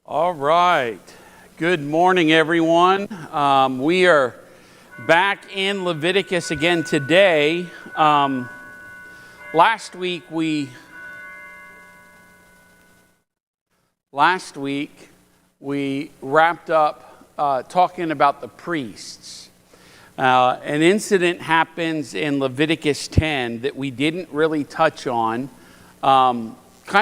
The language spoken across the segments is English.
All right. Good morning, everyone. We are back in Leviticus again today. Last week we wrapped up talking about the priests. An incident happens in Leviticus 10 that we didn't really touch on, kind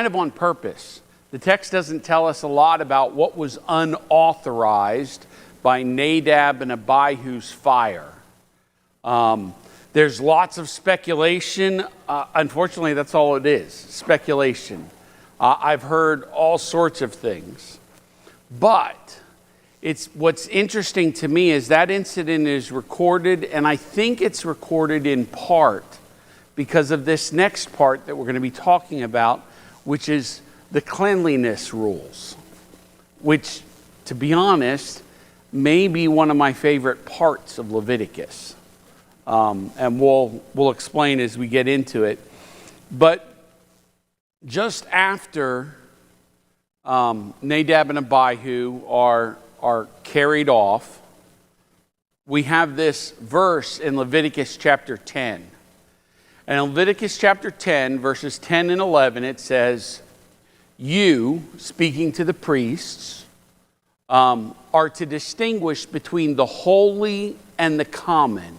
of on purpose. The text doesn't tell us a lot about what was unauthorized by Nadab and Abihu's fire. There's lots of speculation. Unfortunately, that's all it is, speculation. I've heard all sorts of things. But what's interesting to me is that incident is recorded, and I think it's recorded in part because of this next part that we're going to be talking about, which is the cleanliness rules, which, to be honest, may be one of my favorite parts of Leviticus. And we'll explain as we get into it. But just after Nadab and Abihu are carried off, we have this verse in Leviticus chapter 10. And in Leviticus chapter 10, verses 10 and 11, it says, "You," speaking to the priests, "are to distinguish between the holy and the common,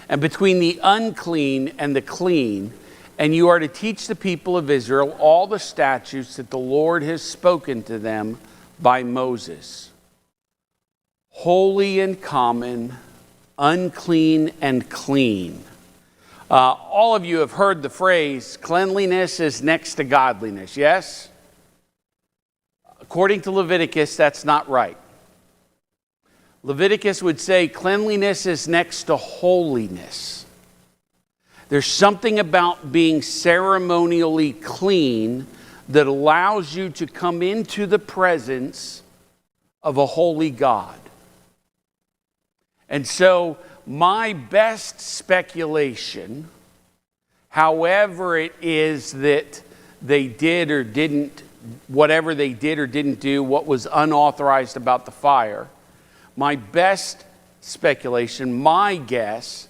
and between the unclean and the clean, and you are to teach the people of Israel all the statutes that the Lord has spoken to them by Moses." Holy and common, unclean and clean. All of you have heard the phrase, cleanliness is next to godliness, yes? According to Leviticus, that's not right. Leviticus would say cleanliness is next to holiness. There's something about being ceremonially clean that allows you to come into the presence of a holy God. And so my best speculation, however it is that they did or didn't, whatever they did or didn't do, what was unauthorized about the fire, my best speculation, my guess,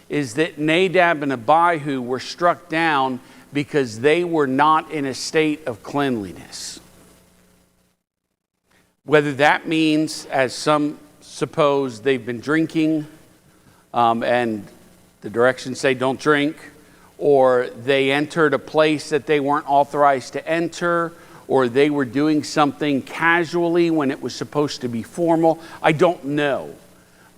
is that Nadab and Abihu were struck down because they were not in a state of cleanliness. Whether that means, as some suppose, they've been drinking, and the directions say don't drink, or they entered a place that they weren't authorized to enter, or they were doing something casually when it was supposed to be formal. I don't know.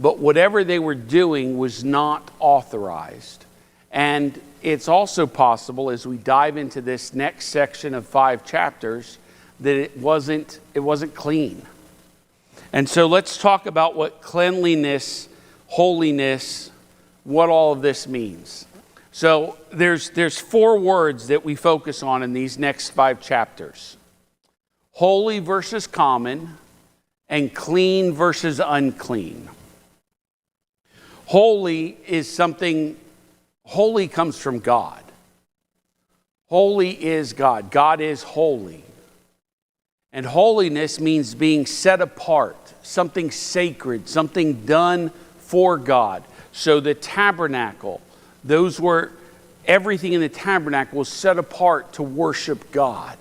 But whatever they were doing was not authorized. And it's also possible, as we dive into this next section of 5 chapters, that it wasn't clean. And so let's talk about what cleanliness, holiness, what all of this means. So there's 4 words that we focus on in these next 5 chapters. Holy versus common, and clean versus unclean. Holy comes from God. Holy is God. God is holy. And holiness means being set apart, something sacred, something done for God. So the tabernacle, everything in the tabernacle was set apart to worship God.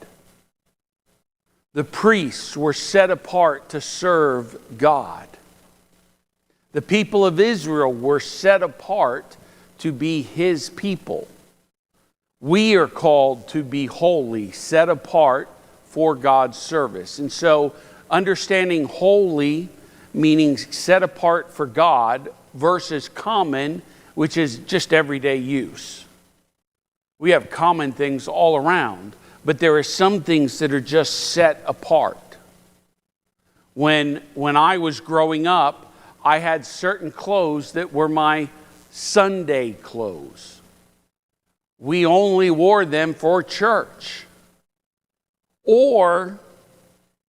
The priests were set apart to serve God. The people of Israel were set apart to be His people. We are called to be holy, set apart for God's service. And so understanding holy, meaning set apart for God, versus common, which is just everyday use. We have common things all around, but there are some things that are just set apart. When I was growing up, I had certain clothes that were my Sunday clothes. We only wore them for church or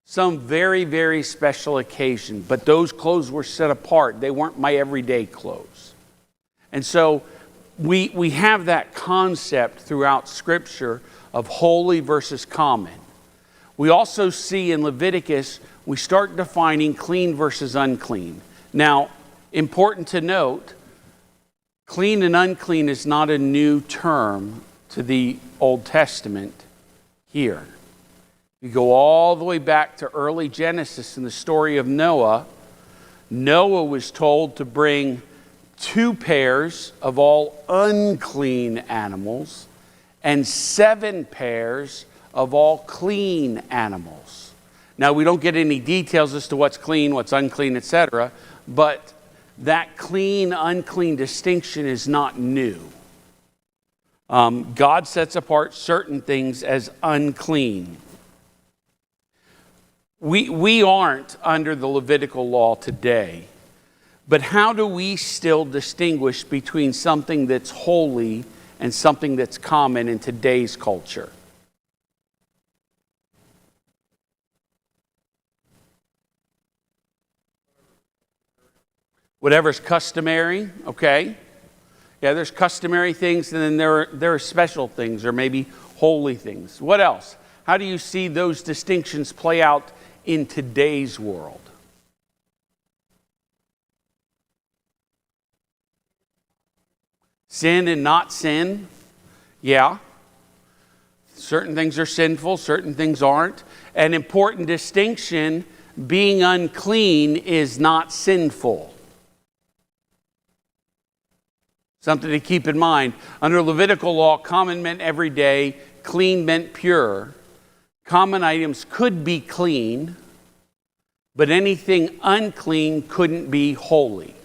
some very, very special occasion. But those clothes were set apart. They weren't my everyday clothes. And so we have that concept throughout Scripture of holy versus common. We also see in Leviticus we start defining clean versus unclean. Now, important to note, clean and unclean is not a new term to the Old Testament here. You go all the way back to early Genesis in the story of Noah. Noah was told to bring 2 pairs of all unclean animals and 7 pairs of all clean animals. Now, we don't get any details as to what's clean, what's unclean, etc., but that clean, unclean distinction is not new. God sets apart certain things as unclean. We aren't under the Levitical law today, but how do we still distinguish between something that's holy and something that's common in today's culture? Whatever's customary, okay? Yeah, there's customary things, and then there are special things, or maybe holy things. What else? How do you see those distinctions play out in today's world? Sin and not sin? Yeah. Certain things are sinful, certain things aren't. An important distinction, being unclean is not sinful. Something to keep in mind. Under Levitical law, common meant every day, clean meant pure. Common items could be clean, but anything unclean couldn't be holy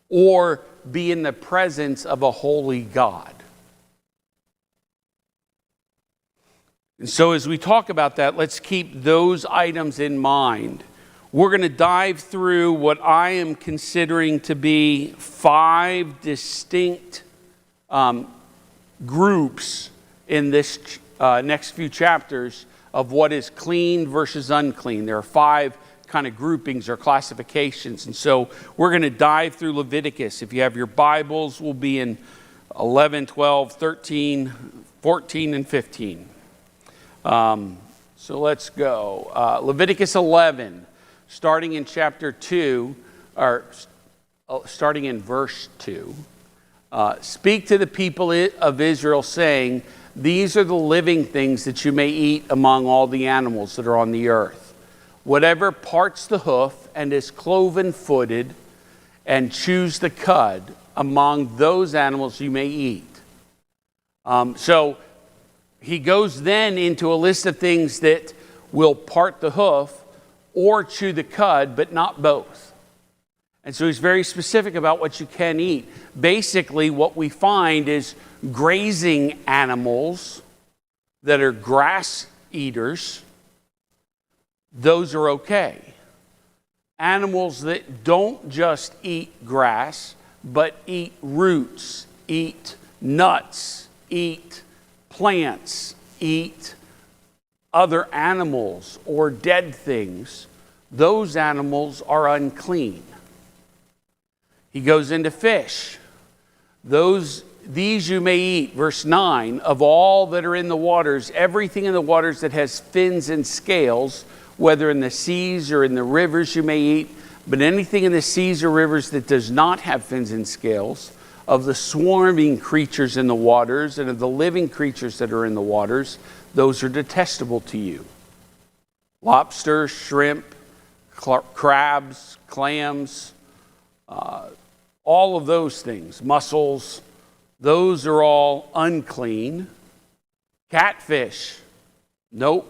or be in the presence of a holy God. And so as we talk about that, let's keep those items in mind. We're going to dive through what I am considering to be 5 distinct groups in this next few chapters of what is clean versus unclean. There are 5 kind of groupings or classifications. And so we're going to dive through Leviticus. If you have your Bibles, we'll be in 11, 12, 13, 14, and 15. So let's go. Leviticus 11. Starting in chapter 2, or starting in verse 2, speak to the people of Israel, saying, these are the living things that you may eat among all the animals that are on the earth. Whatever parts the hoof and is cloven-footed and chews the cud, among those animals you may eat. So he goes then into a list of things that will part the hoof or chew the cud, but not both. And so he's very specific about what you can eat. Basically, what we find is grazing animals that are grass eaters, those are okay. Animals that don't just eat grass, but eat roots, eat nuts, eat plants, eat other animals or dead things, those animals are unclean. He goes into fish. These you may eat, verse 9, of all that are in the waters, everything in the waters that has fins and scales, whether in the seas or in the rivers you may eat, but anything in the seas or rivers that does not have fins and scales, of the swarming creatures in the waters and of the living creatures that are in the waters, those are detestable to you. Lobster, shrimp, crabs, clams, all of those things, mussels, those are all unclean. Catfish, nope,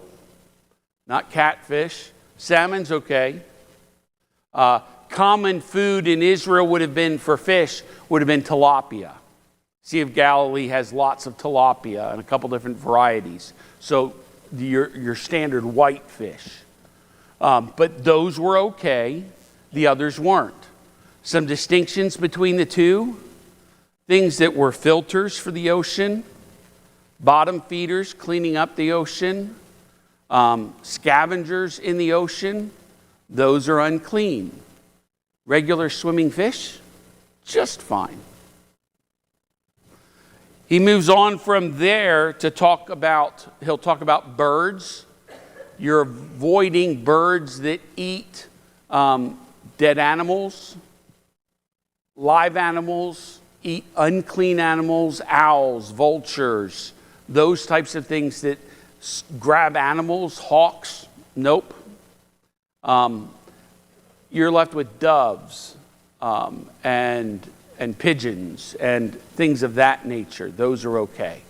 not catfish. Salmon's okay. Common food in Israel would have been for fish, would have been tilapia. Sea of Galilee has lots of tilapia and a couple different varieties. So your standard white fish. But those were okay. The others weren't. Some distinctions between the two. Things that were filters for the ocean. Bottom feeders cleaning up the ocean. Scavengers in the ocean. Those are unclean. Regular swimming fish, just fine. He moves on from there to he'll talk about birds You're avoiding birds that eat dead animals, live animals, eat unclean animals, owls, vultures, those types of things that grab animals, hawks. Nope. You're left with doves and pigeons and things of that nature. Those are okay.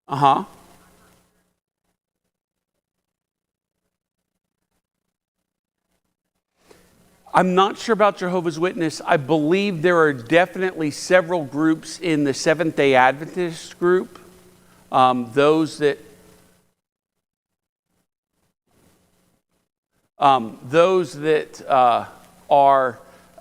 Uh-huh. I'm not sure about Jehovah's Witness. I believe there are definitely several groups in the Seventh-day Adventist group. Those that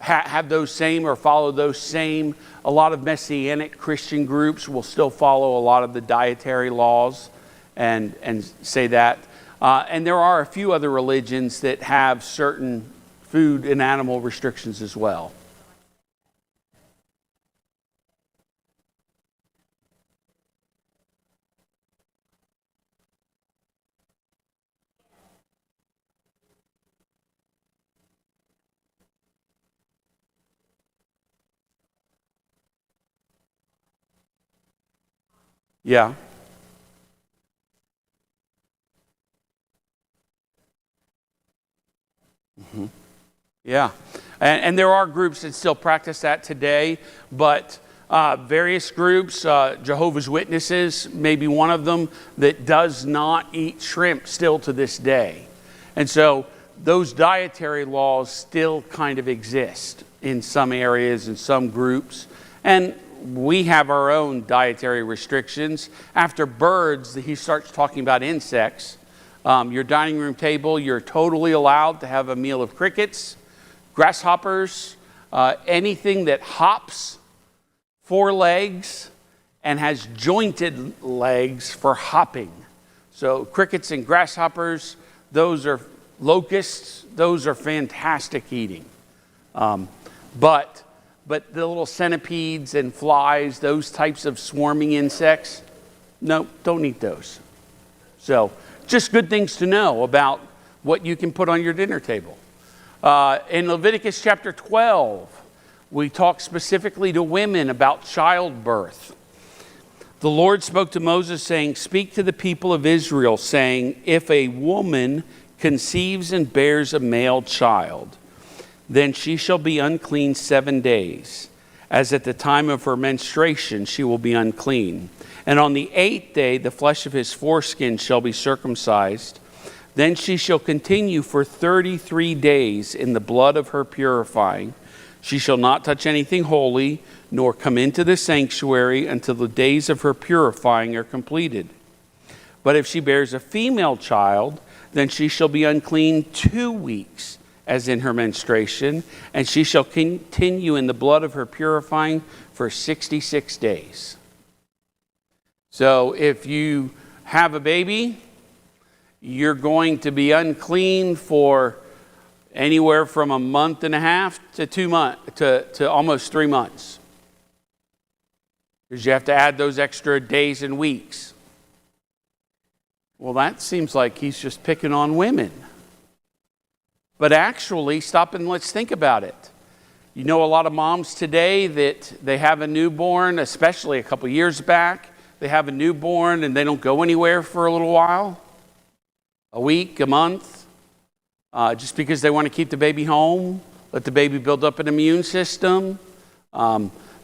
have those same or follow those same. A lot of Messianic Christian groups will still follow a lot of the dietary laws and say that. And there are a few other religions that have certain food and animal restrictions as well. Yeah. Mm-hmm. Yeah. And there are groups that still practice that today, but various groups, Jehovah's Witnesses, maybe one of them, that does not eat shrimp still to this day. And so those dietary laws still kind of exist in some areas and some groups. And we have our own dietary restrictions. After birds, he starts talking about insects. Your dining room table, you're totally allowed to have a meal of crickets, grasshoppers, anything that hops 4 legs and has jointed legs for hopping. So crickets and grasshoppers, those are locusts, those are fantastic eating. But the little centipedes and flies, those types of swarming insects, no, don't eat those. So just good things to know about what you can put on your dinner table. In Leviticus chapter 12, we talk specifically to women about childbirth. The Lord spoke to Moses saying, "Speak to the people of Israel, saying, if a woman conceives and bears a male child, then she shall be unclean 7 days. As at the time of her menstruation, she will be unclean. And on the 8th day, the flesh of his foreskin shall be circumcised. Then she shall continue for 33 days in the blood of her purifying. She shall not touch anything holy, nor come into the sanctuary until the days of her purifying are completed. But if she bears a female child, then she shall be unclean 2 weeks, as in her menstruation, and she shall continue in the blood of her purifying for 66 days. So if you have a baby, you're going to be unclean for anywhere from a month and a half to 2 months to almost 3 months. Because you have to add those extra days and weeks. Well, that seems like he's just picking on women. But actually, stop and let's think about it. You know, a lot of moms today that they have a newborn, especially a couple years back, they have a newborn and they don't go anywhere for a little while, a week, a month, just because they want to keep the baby home, let the baby build up an immune system.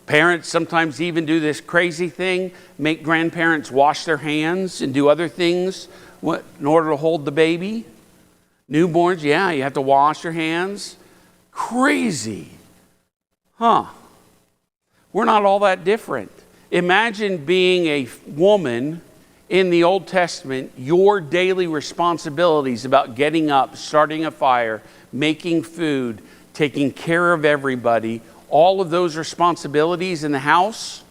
Parents sometimes even do this crazy thing, make grandparents wash their hands and do other things in order to hold the baby. Newborns, yeah, you have to wash your hands. Crazy. Huh. We're not all that different. Imagine being a woman in the Old Testament, your daily responsibilities about getting up, starting a fire, making food, taking care of everybody, all of those responsibilities in the house.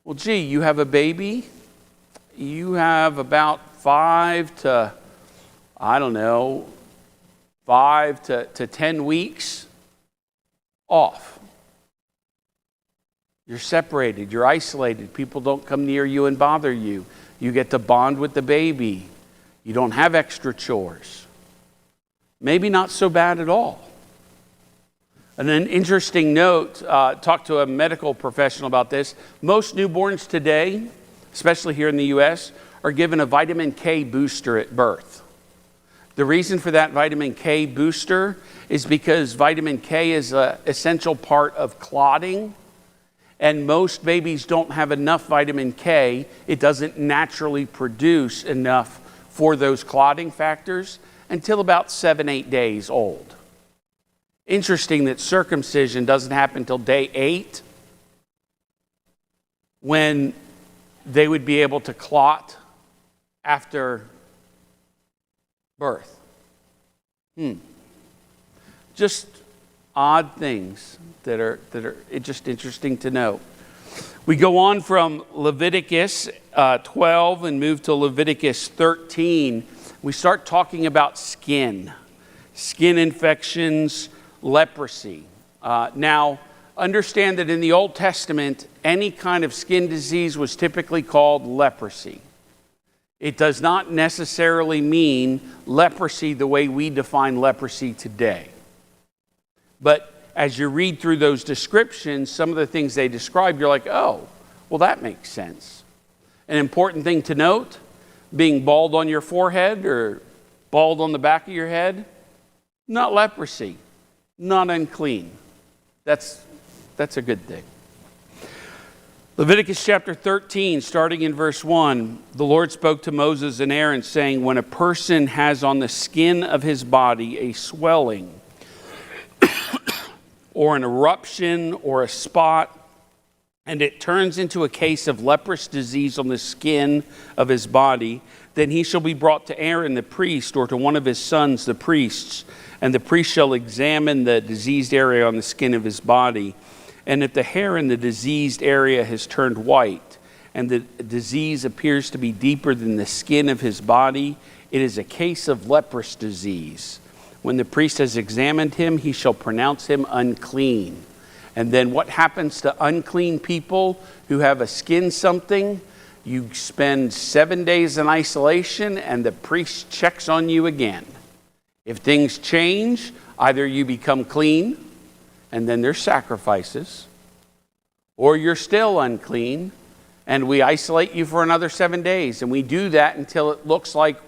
Well, gee, you have a baby, you have about 5 to, 5 to 10 weeks off. You're separated, you're isolated. People don't come near you and bother you. You get to bond with the baby. You don't have extra chores. Maybe not so bad at all. And an interesting note, talked to a medical professional about this. Most newborns today, especially here in the U.S., are given a vitamin K booster at birth. The reason for that vitamin K booster is because vitamin K is an essential part of clotting, and most babies don't have enough vitamin K. It doesn't naturally produce enough for those clotting factors until about 7-8 days old. Interesting that circumcision doesn't happen until day 8, when they would be able to clot after birth. Just odd things that are just interesting to know. We go on from Leviticus 12 and move to Leviticus 13. We start talking about skin infections, leprosy. Now, understand that in the Old Testament, any kind of skin disease was typically called leprosy. It does not necessarily mean leprosy the way we define leprosy today. But as you read through those descriptions, some of the things they describe, you're like, oh, well, that makes sense. An important thing to note, being bald on your forehead or bald on the back of your head, not leprosy, not unclean. That's a good thing. Leviticus chapter 13, starting in verse 1, the Lord spoke to Moses and Aaron, saying, when a person has on the skin of his body a swelling, or an eruption, or a spot, and it turns into a case of leprous disease on the skin of his body, then he shall be brought to Aaron the priest, or to one of his sons the priests, and the priest shall examine the diseased area on the skin of his body. And if the hair in the diseased area has turned white, and the disease appears to be deeper than the skin of his body, it is a case of leprous disease. When the priest has examined him, he shall pronounce him unclean. And then what happens to unclean people who have a skin something? You spend 7 days in isolation, and the priest checks on you again. If things change, either you become clean, and then there's sacrifices, or you're still unclean, and we isolate you for another 7 days. And we do that until it looks like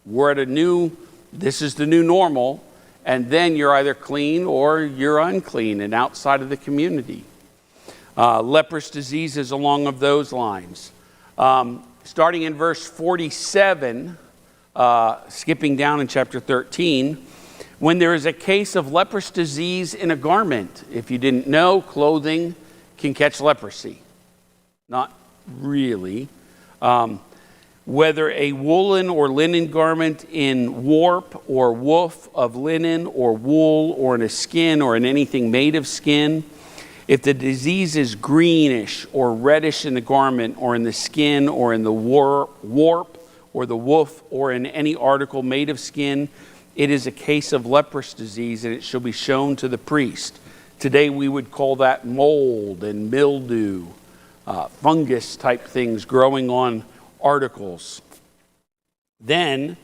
we're at this is the new normal, and then you're either clean or you're unclean and outside of the community. Leprous diseases along of those lines. Starting in verse 47, skipping down in chapter 13, when there is a case of leprous disease in a garment. If you didn't know, clothing can catch leprosy. Not really. Whether a woolen or linen garment in warp or woof of linen or wool or in a skin or in anything made of skin, if the disease is greenish or reddish in the garment or in the skin or in the warp or the woof or in any article made of skin, it is a case of leprous disease, and it shall be shown to the priest. Today we would call that mold and mildew, fungus type things growing on articles. Then,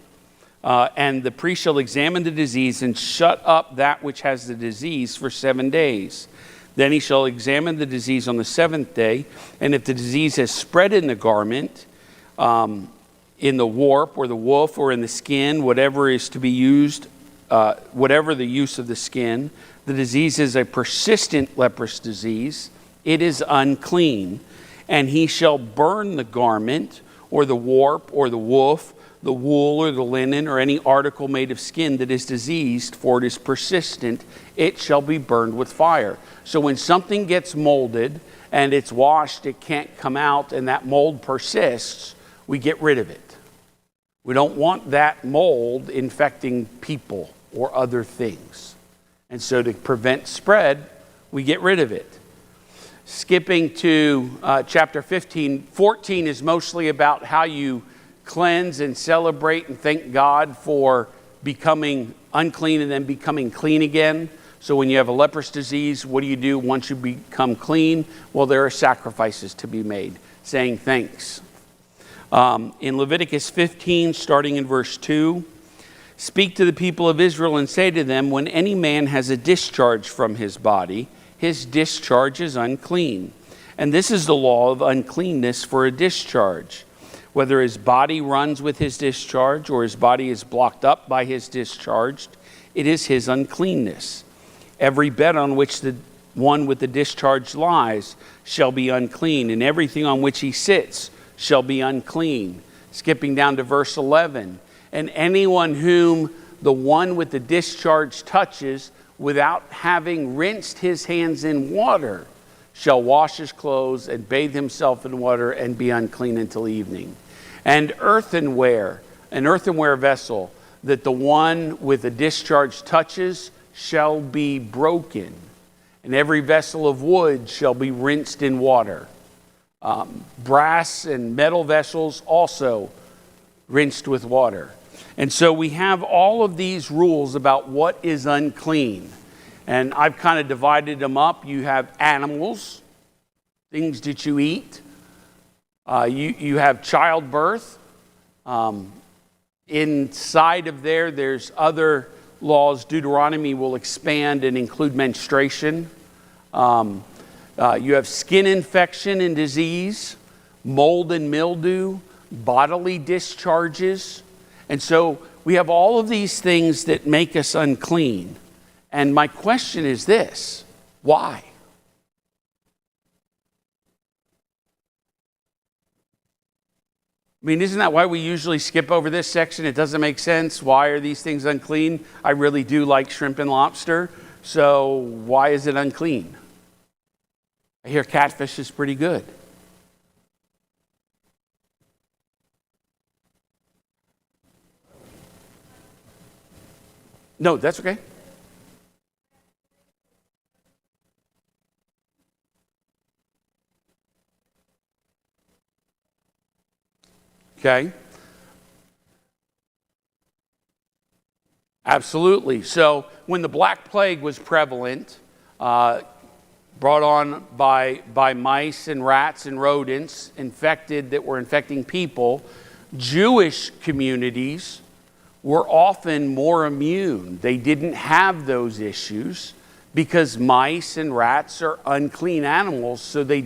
and the priest shall examine the disease and shut up that which has the disease for 7 days. Then he shall examine the disease on the 7th day, and if the disease has spread in the garment, in the warp or the woof or in the skin, whatever is to be used, whatever the use of the skin, the disease is a persistent leprous disease. It is unclean, and he shall burn the garment or the warp or the woof, the wool or the linen or any article made of skin that is diseased, for it is persistent. It shall be burned with fire. So when something gets molded and it's washed, it can't come out, and that mold persists, we get rid of it. We don't want that mold infecting people or other things. And so to prevent spread, we get rid of it. Skipping to chapter 15, 14 is mostly about how you cleanse and celebrate and thank God for becoming unclean and then becoming clean again. So when you have a leprous disease, what do you do once you become clean? Well, there are sacrifices to be made, saying thanks. In Leviticus 15, starting in verse 2, speak to the people of Israel and say to them, when any man has a discharge from his body, his discharge is unclean. And this is the law of uncleanness for a discharge. Whether his body runs with his discharge or his body is blocked up by his discharge, it is his uncleanness. Every bed on which the one with the discharge lies shall be unclean, and everything on which he sits shall be unclean. Skipping down to verse 11. And anyone whom the one with the discharge touches without having rinsed his hands in water shall wash his clothes and bathe himself in water and be unclean until evening. And earthenware, an earthenware vessel that the one with the discharge touches shall be broken, and every vessel of wood shall be rinsed in water. Brass and metal vessels also rinsed with water. And so we have all of these rules about what is unclean. And I've kind of divided them up. You have animals, things that you eat. You have childbirth. Inside of there's other laws. Deuteronomy will expand and include menstruation. You have skin infection and disease, mold and mildew, bodily discharges. And so we have all of these things that make us unclean. And my question is this: why? I mean, isn't that why we usually skip over this section? It doesn't make sense. Why are these things unclean? I really do like shrimp and lobster. So why is it unclean? I hear catfish is pretty good. No, that's okay. Okay. Absolutely. So when the Black Plague was prevalent, brought on by mice and rats and rodents that were infecting people, Jewish communities were often more immune. They didn't have those issues because mice and rats are unclean animals, so they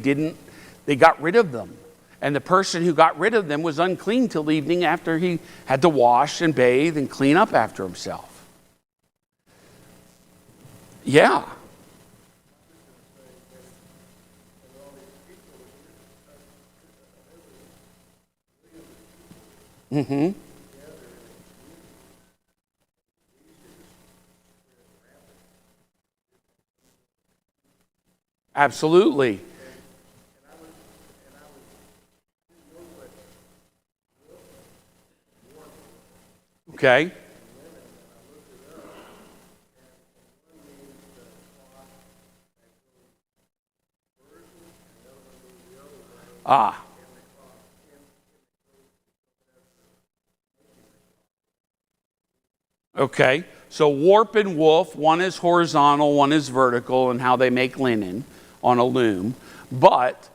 got rid of them. And the person who got rid of them was unclean till evening after he had to wash and bathe and clean up after himself. Yeah. Mm-hmm. Absolutely. Okay. Ah. Okay. So warp and woof, one is horizontal, one is vertical, and how they make linen on a loom. But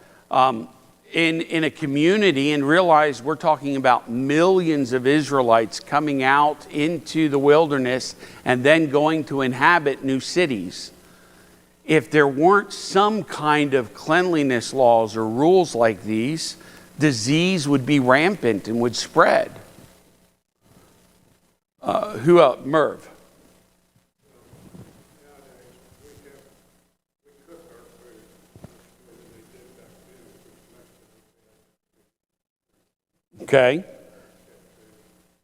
in a community, and realize we're talking about millions of Israelites coming out into the wilderness and then going to inhabit new cities. If there weren't some kind of cleanliness laws or rules like these, disease would be rampant and would spread. Merv? Okay.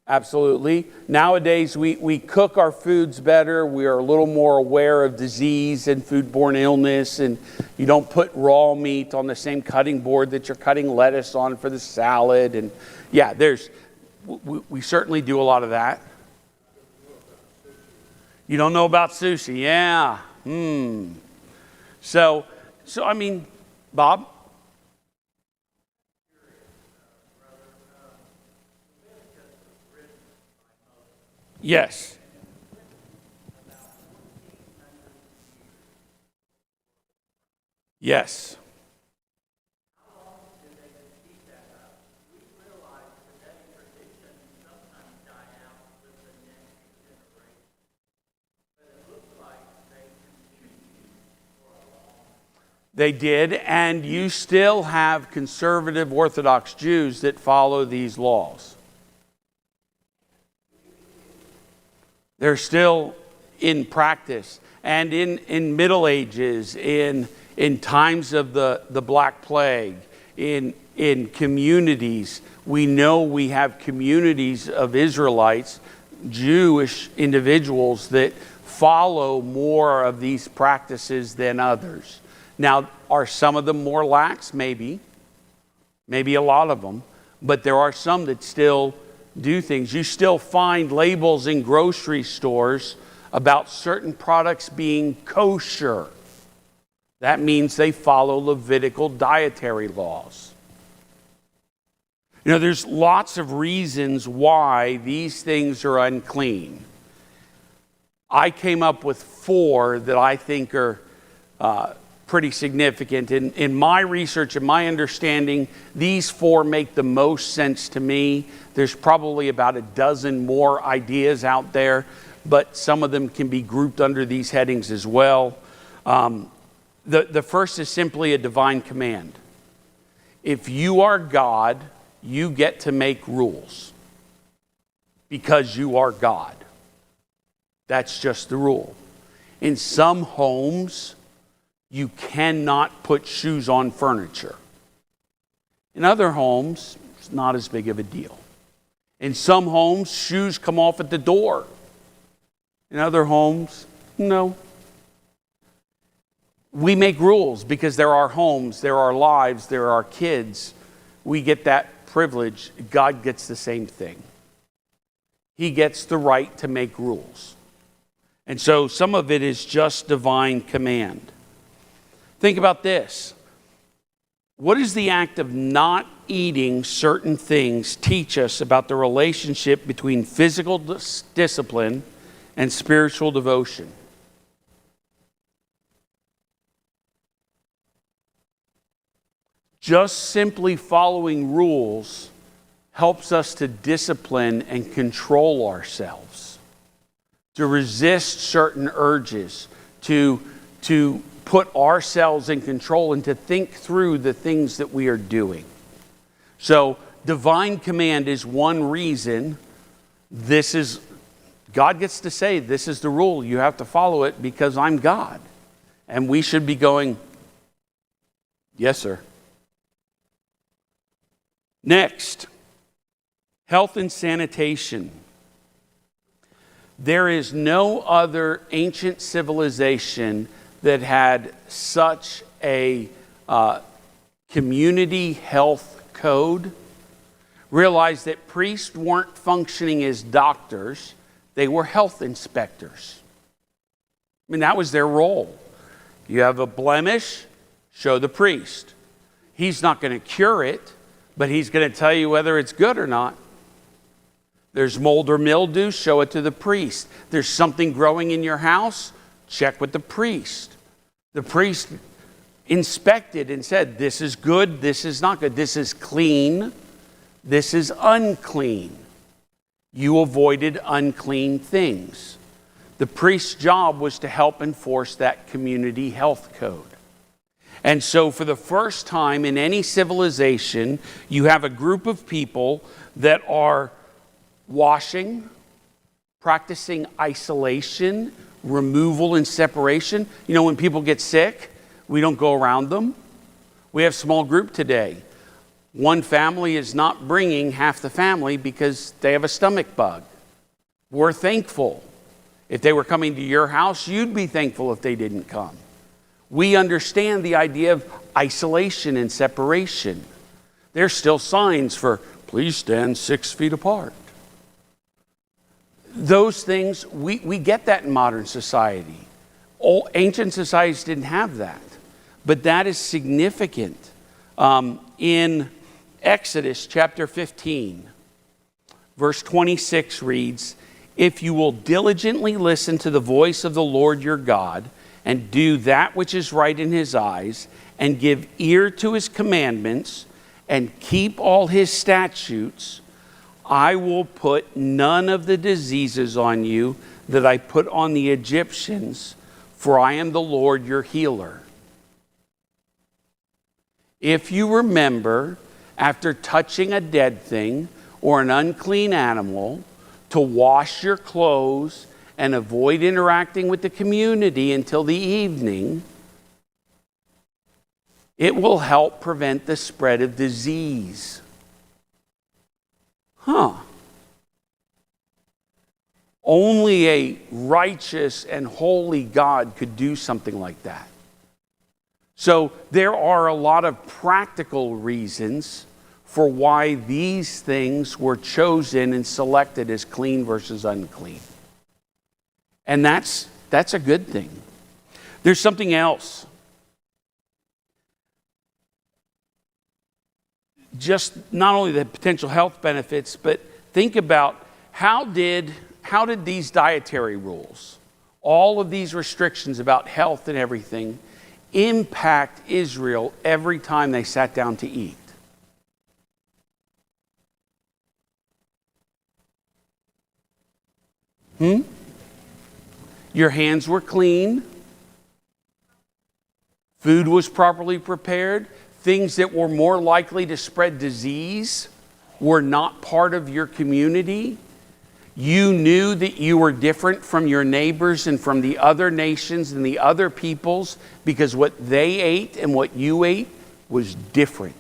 Absolutely. Nowadays, we cook our foods better. We are a little more aware of disease and foodborne illness, and you don't put raw meat on the same cutting board that you're cutting lettuce on for the salad. And yeah, we certainly do a lot of that. You don't know about sushi? Yeah. So I mean, Bob? Yes. Yes. They did, and you still have conservative Orthodox Jews that follow these laws. They're still in practice. And in Middle Ages, in times of the Black Plague, in communities, we know we have communities of Israelites, Jewish individuals that follow more of these practices than others. Now, are some of them more lax? Maybe a lot of them, but there are some that still do things. You still find labels in grocery stores about certain products being kosher. That means they follow Levitical dietary laws. You know, there's lots of reasons why these things are unclean. I came up with 4 that I think are pretty significant. In my research and my understanding, these 4 make the most sense to me. There's probably about a dozen more ideas out there, but some of them can be grouped under these headings as well. The first is simply a divine command. If you are God, you get to make rules because you are God. That's just the rule. In some homes, you cannot put shoes on furniture. In other homes, it's not as big of a deal. In some homes, shoes come off at the door. In other homes, no. We make rules because there are homes, there are lives, there are kids. We get that privilege. God gets the same thing. He gets the right to make rules. And so some of it is just divine command. Think about this. What does the act of not eating certain things teach us about the relationship between physical discipline and spiritual devotion? Just simply following rules helps us to discipline and control ourselves, to resist certain urges, to put ourselves in control and to think through the things that we are doing. So divine command is one reason. God gets to say, this is the rule. You have to follow it because I'm God. And we should be going, yes, sir. Next, health and sanitation. There is no other ancient civilization that had such a community health code. Realize that priests weren't functioning as doctors, they were health inspectors. I mean, that was their role. You have a blemish, show the priest. He's not going to cure it, but he's going to tell you whether it's good or not. There's mold or mildew, show it to the priest. There's something growing in your house, check with the priest. The priest inspected and said, this is good, this is not good. This is clean, this is unclean. You avoided unclean things. The priest's job was to help enforce that community health code. And so for the first time in any civilization, you have a group of people that are washing, practicing isolation, removal and separation. You know, when people get sick, we don't go around them. We have small group today. One family is not bringing half the family because they have a stomach bug. We're thankful. If they were coming to your house, you'd be thankful if they didn't come. We understand the idea of isolation and separation. There's still signs for, please stand 6 feet apart. Those things, we get that in modern society. Ancient societies didn't have that. But that is significant. In Exodus chapter 15, verse 26 reads, "If you will diligently listen to the voice of the Lord your God and do that which is right in his eyes, and give ear to his commandments, and keep all his statutes, I will put none of the diseases on you that I put on the Egyptians, for I am the Lord your healer. If you remember, after touching a dead thing or an unclean animal, to wash your clothes and avoid interacting with the community until the evening, it will help prevent the spread of disease. Only a righteous and holy God could do something like that. So there are a lot of practical reasons for why these things were chosen and selected as clean versus unclean. And that's a good thing. There's something else. Just not only the potential health benefits, but think about how did these dietary rules, all of these restrictions about health and everything, impact Israel every time they sat down to eat? Your hands were clean. Food was properly prepared. Things that were more likely to spread disease were not part of your community. You knew that you were different from your neighbors and from the other nations and the other peoples because what they ate and what you ate was different.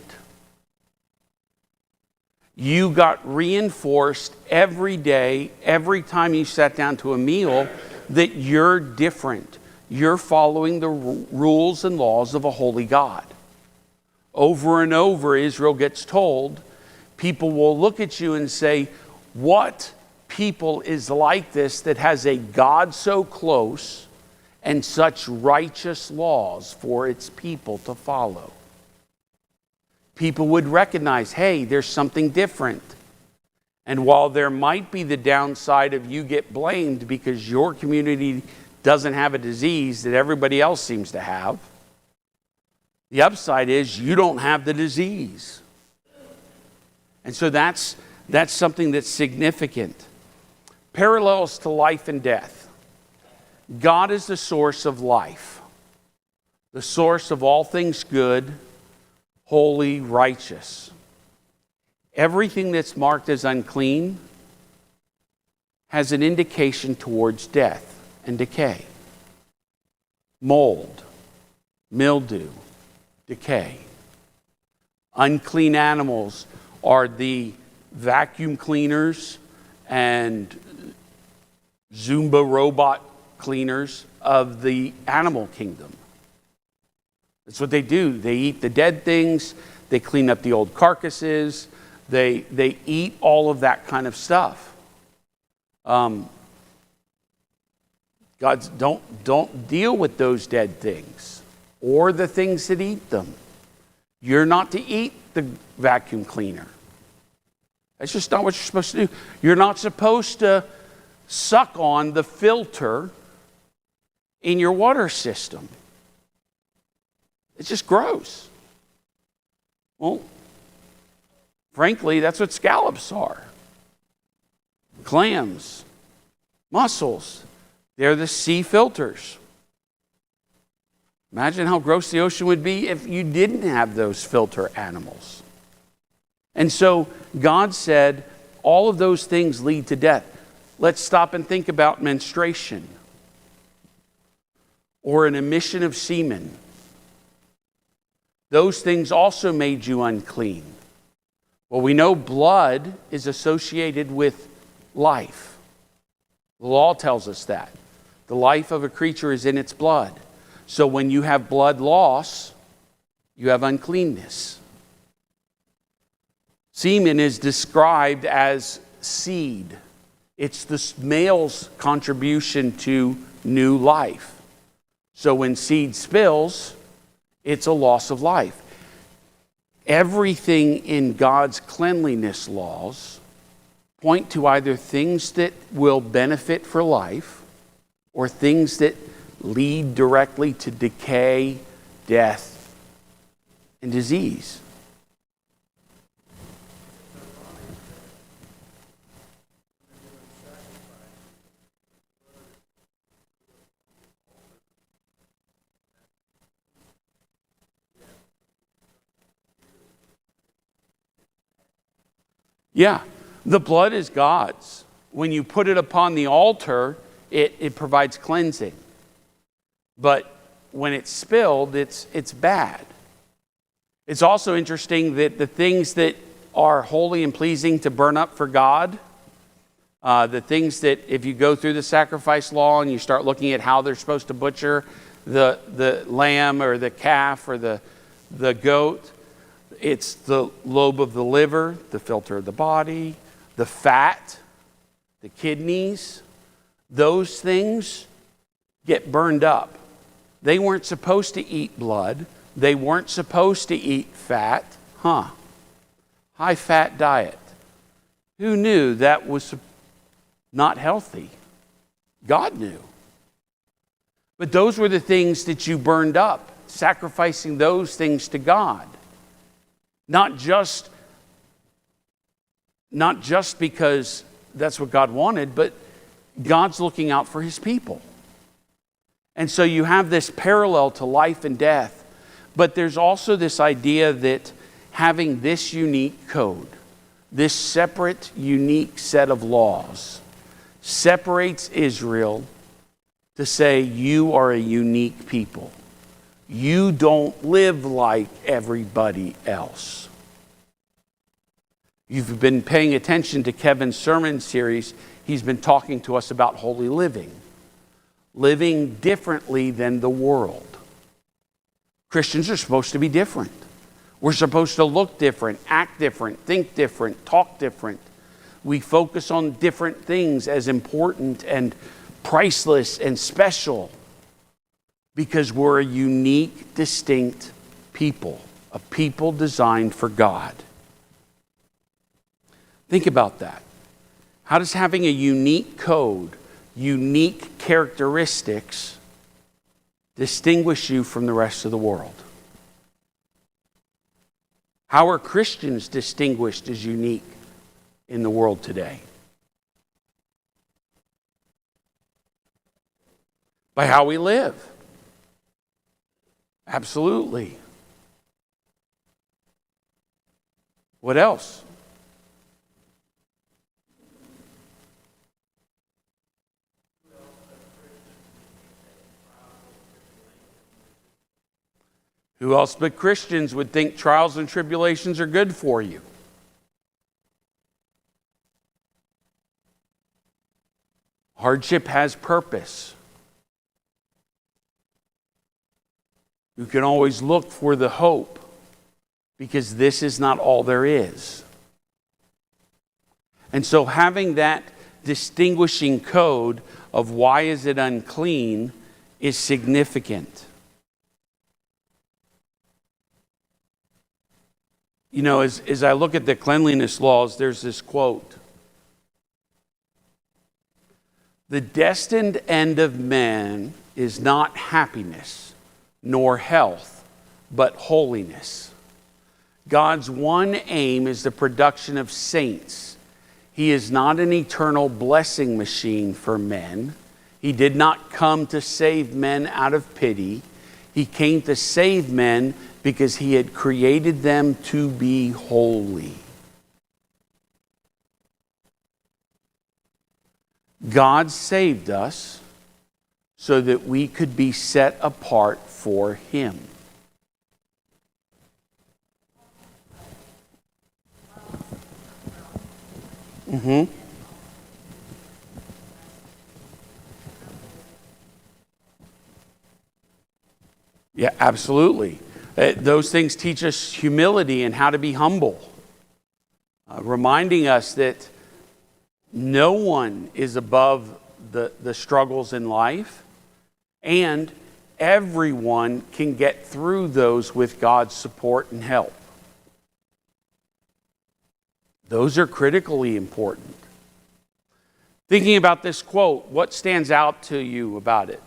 You got reinforced every day, every time you sat down to a meal, that you're different. You're following the rules and laws of a holy God. Over and over, Israel gets told, people will look at you and say, what people is like this that has a God so close and such righteous laws for its people to follow? People would recognize, hey, there's something different. And while there might be the downside of you get blamed because your community doesn't have a disease that everybody else seems to have, the upside is you don't have the disease. And so that's something that's significant. Parallels to life and death. God is the source of life, the source of all things good, holy, righteous. Everything that's marked as unclean has an indication towards death and decay. Mold, mildew, decay. Unclean animals are the vacuum cleaners and Zumba robot cleaners of the animal kingdom. That's what they do. They eat the dead things. They clean up the old carcasses. They eat all of that kind of stuff. God's don't deal with those dead things or the things that eat them. You're not to eat the vacuum cleaner. That's just not what you're supposed to do. You're not supposed to suck on the filter in your water system. It's just gross. Well, frankly, that's what scallops are. Clams, mussels, they're the sea filters. Imagine how gross the ocean would be if you didn't have those filter animals. And so God said, all of those things lead to death. Let's stop and think about menstruation or an emission of semen. Those things also made you unclean. Well, we know blood is associated with life. The law tells us that. The life of a creature is in its blood. So when you have blood loss, you have uncleanness. Semen is described as seed. It's the male's contribution to new life. So when seed spills, it's a loss of life. Everything in God's cleanliness laws point to either things that will benefit for life or things that lead directly to decay, death, and disease. Yeah, the blood is God's. When you put it upon the altar, it provides cleansing. But when it's spilled, it's bad. It's also interesting that the things that are holy and pleasing to burn up for God, the things that if you go through the sacrifice law and you start looking at how they're supposed to butcher the lamb or the calf or the goat, it's the lobe of the liver, the filter of the body, the fat, the kidneys. Those things get burned up. They weren't supposed to eat blood. They weren't supposed to eat fat. High fat diet. Who knew that was not healthy? God knew. But those were the things that you burned up, sacrificing those things to God. Not just because that's what God wanted, but God's looking out for his people. And so you have this parallel to life and death. But there's also this idea that having this unique code, this separate, unique set of laws, separates Israel to say, you are a unique people. You don't live like everybody else. You've been paying attention to Kevin's sermon series. He's been talking to us about holy living. Living differently than the world. Christians are supposed to be different. We're supposed to look different, act different, think different, talk different. We focus on different things as important and priceless and special because we're a unique, distinct people, a people designed for God. Think about that. How does having a unique code, unique characteristics distinguish you from the rest of the world? How are Christians distinguished as unique in the world today? By how we live. Absolutely. What else? Who else but Christians would think trials and tribulations are good for you? Hardship has purpose. You can always look for the hope because this is not all there is. And so having that distinguishing code of why is it unclean is significant. You know, as I look at the cleanliness laws, there's this quote. The destined end of man is not happiness, nor health, but holiness. God's one aim is the production of saints. He is not an eternal blessing machine for men. He did not come to save men out of pity. He came to save men because he had created them to be holy. God saved us so that we could be set apart for him. Yeah, absolutely. Those things teach us humility and how to be humble, reminding us that no one is above the struggles in life, and everyone can get through those with God's support and help. Those are critically important. Thinking about this quote, what stands out to you about it?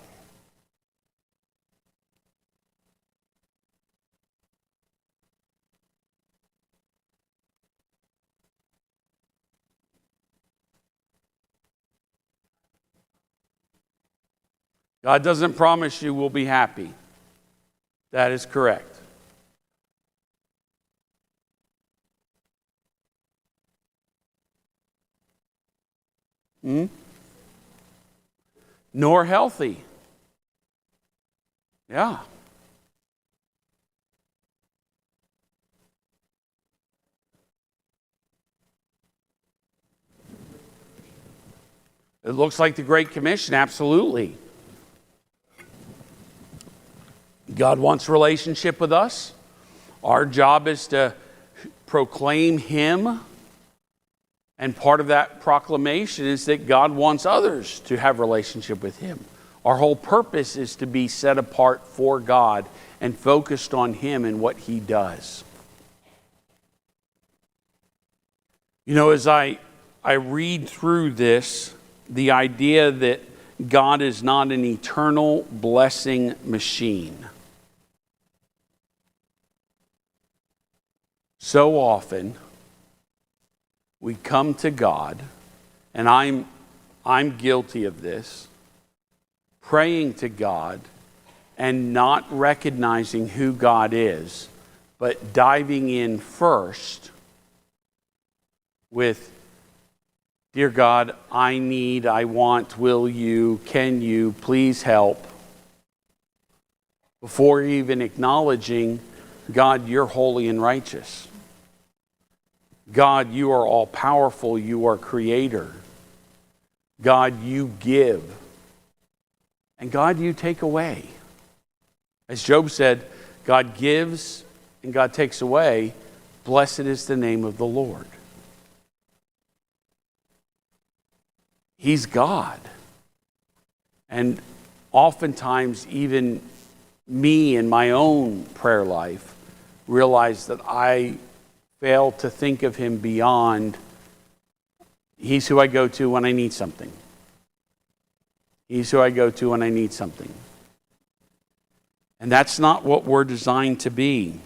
God doesn't promise you we'll be happy. That is correct. Nor healthy. Yeah. It looks like the Great Commission, absolutely. God wants relationship with us. Our job is to proclaim Him. And part of that proclamation is that God wants others to have relationship with Him. Our whole purpose is to be set apart for God and focused on Him and what He does. You know, as I read through this, the idea that God is not an eternal blessing machine. So often, we come to God, and I'm guilty of this, praying to God and not recognizing who God is, but diving in first with, dear God, I need, I want, will you, can you, please help, before even acknowledging, God, you're holy and righteous. God, you are all powerful, you are creator. God, you give. And God, you take away. As Job said, God gives and God takes away. Blessed is the name of the Lord. He's God. And oftentimes, even me in my own prayer life, realize that I fail to think of Him beyond, He's who I go to when I need something. He's who I go to when I need something. And that's not what we're designed to be.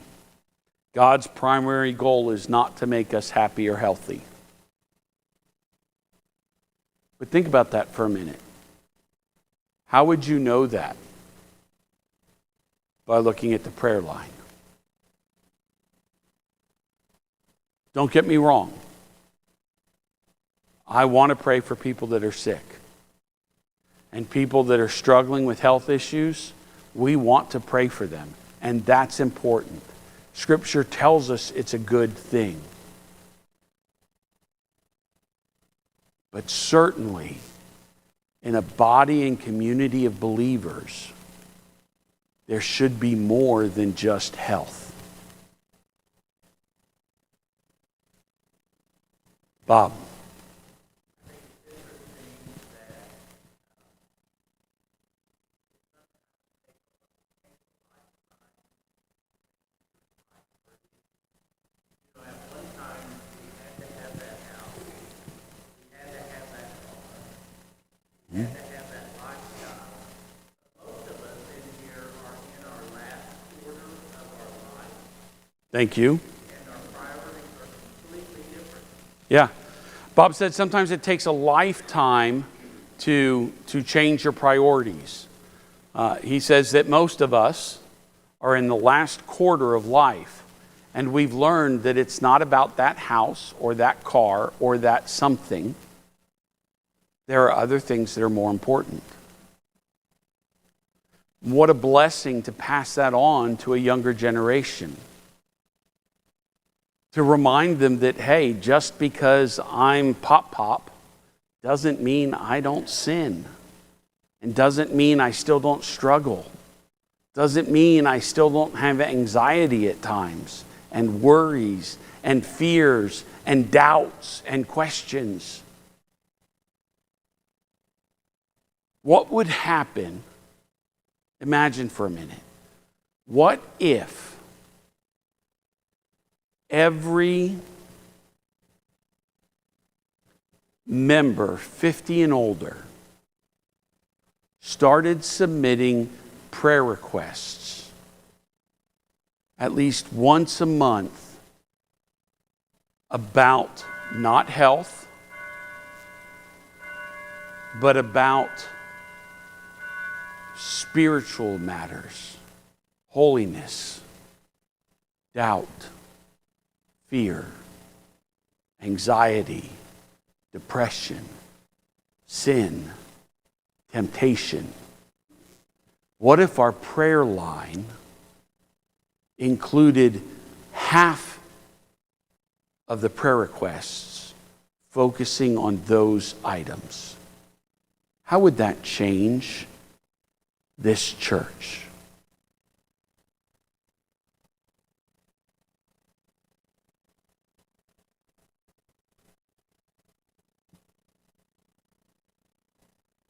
God's primary goal is not to make us happy or healthy. But think about that for a minute. How would you know that? By looking at the prayer line. Don't get me wrong. I want to pray for people that are sick. And people that are struggling with health issues, we want to pray for them. And that's important. Scripture tells us it's a good thing. But certainly, in a body and community of believers, there should be more than just health. Bob. Thank you. And our priorities are completely different. Yeah. Bob said sometimes it takes a lifetime to change your priorities. He says that most of us are in the last quarter of life, and we've learned that it's not about that house or that car or that something. There are other things that are more important. What a blessing to pass that on to a younger generation. To remind them that, hey, just because I'm pop doesn't mean I don't sin. And doesn't mean I still don't struggle. Doesn't mean I still don't have anxiety at times, and worries, and fears, and doubts, and questions. What would happen, imagine for a minute, what if every member 50 and older started submitting prayer requests at least once a month about not health, but about spiritual matters, holiness, doubt, fear, anxiety, depression, sin, temptation. What if our prayer line included half of the prayer requests focusing on those items? How would that change this church?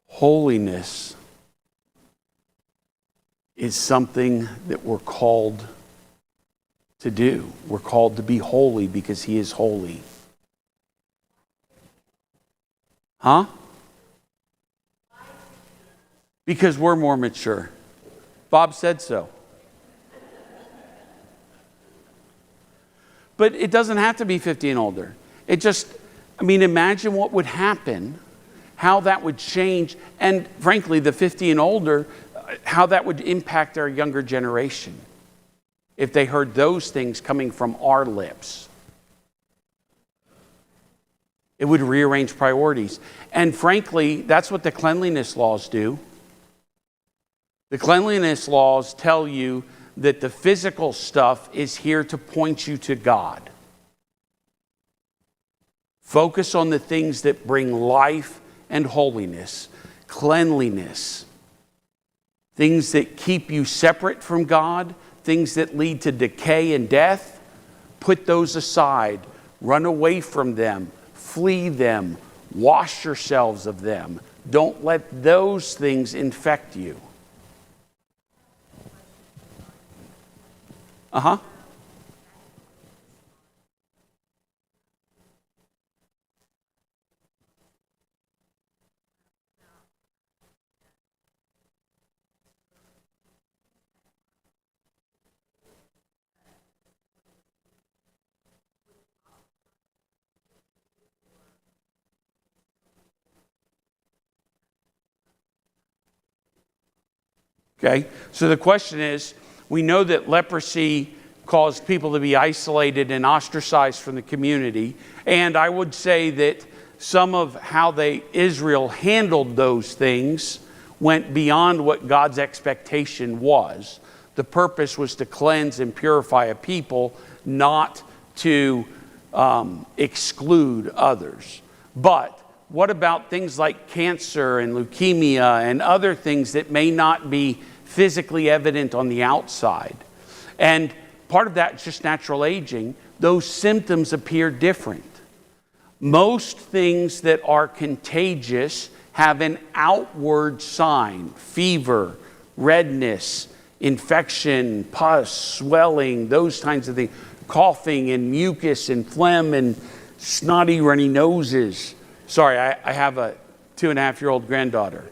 Holiness is something that we're called to do. We're called to be holy because He is holy. Huh? Because we're more mature. Bob said so. But it doesn't have to be 50 and older. Imagine what would happen, how that would change, and frankly, the 50 and older, how that would impact our younger generation if they heard those things coming from our lips. It would rearrange priorities. And frankly, that's what the cleanliness laws do. The cleanliness laws tell you that the physical stuff is here to point you to God. Focus on the things that bring life and holiness, cleanliness, things that keep you separate from God, things that lead to decay and death. Put those aside. Run away from them. Flee them. Wash yourselves of them. Don't let those things infect you. Uh-huh. Okay, so the question is, we know that leprosy caused people to be isolated and ostracized from the community. And I would say that some of how Israel handled those things went beyond what God's expectation was. The purpose was to cleanse and purify a people, not to exclude others. But what about things like cancer and leukemia and other things that may not be physically evident on the outside? And part of that is just natural aging. Those symptoms appear different. Most things that are contagious have an outward sign: fever, redness, infection, pus, swelling, those kinds of things, coughing and mucus and phlegm and snotty, runny noses. Sorry, I have a 2.5-year-old granddaughter.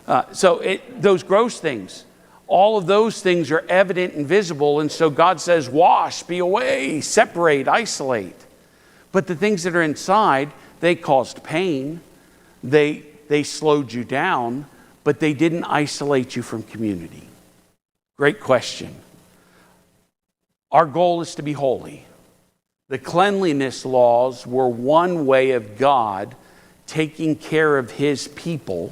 Those gross things, all of those things are evident and visible, and so God says, wash, be away, separate, isolate. But the things that are inside, they caused pain, they slowed you down, but they didn't isolate you from community. Great question. Our goal is to be holy. The cleanliness laws were one way of God taking care of His people,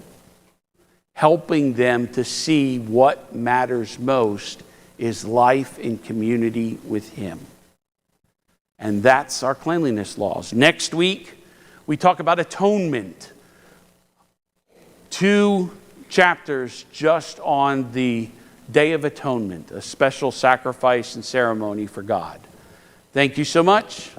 helping them to see what matters most is life in community with Him. And that's our cleanliness laws. Next week, we talk about atonement. 2 chapters just on the Day of Atonement, a special sacrifice and ceremony for God. Thank you so much.